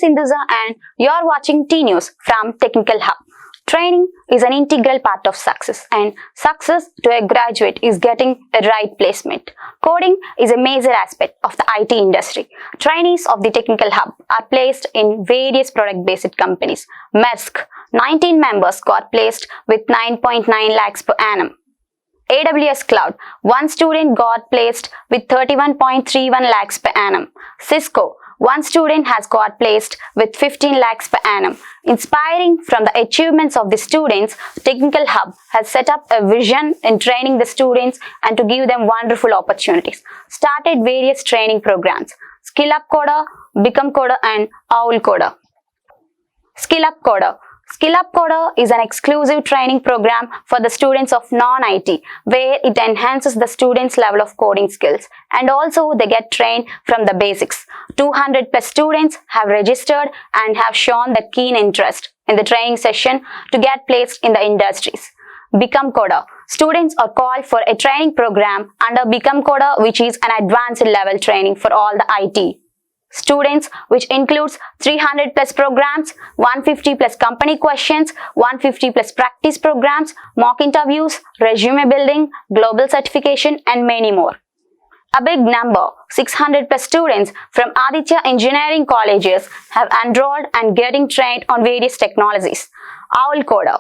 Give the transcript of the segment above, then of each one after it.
Sindhuja and you're watching tnews from Technical Hub. Training is an integral part of success, and success to a graduate is getting a right placement. Coding is a major aspect of the IT industry. Trainees of the Technical Hub are placed in various product-based companies. Maersk, 19 members got placed with 9.9 lakhs per annum. AWS Cloud, one student got placed with 31.31 lakhs per annum. Cisco, one student has got placed with 15 lakhs per annum. Inspiring from the achievements of the students, Technical Hub has set up a vision in training the students and to give them wonderful opportunities. Started various training programs: Skill Up Coder, Become Coder and Owl Coder. Skill Up Coder. Skill Up Coder is an exclusive training program for the students of non-IT, where it enhances the students' level of coding skills, and also they get trained from the basics. 200 plus students have registered and have shown the keen interest in the training session to get placed in the industries. Become Coder. Students are called for a training program under Become Coder, which is an advanced level training for all the IT students, which includes 300 plus programs, 150 plus company questions, 150 plus practice programs, mock interviews, resume building, global certification and many more. A big number, 600 plus students from Aditya engineering colleges have enrolled and getting trained on various technologies. Owl Coder.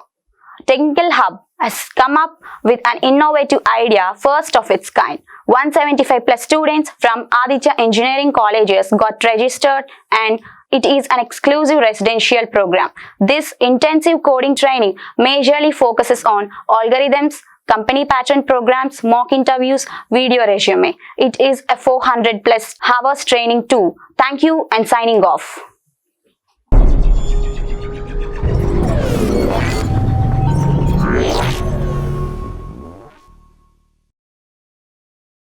Technical Hub has come up with an innovative idea, first of its kind. 175 plus students from Aditya engineering colleges got registered, and it is an exclusive residential program. This intensive coding training majorly focuses on algorithms, company pattern programs, mock interviews, video resume. It is a 400 plus hours training too. Thank you and signing off.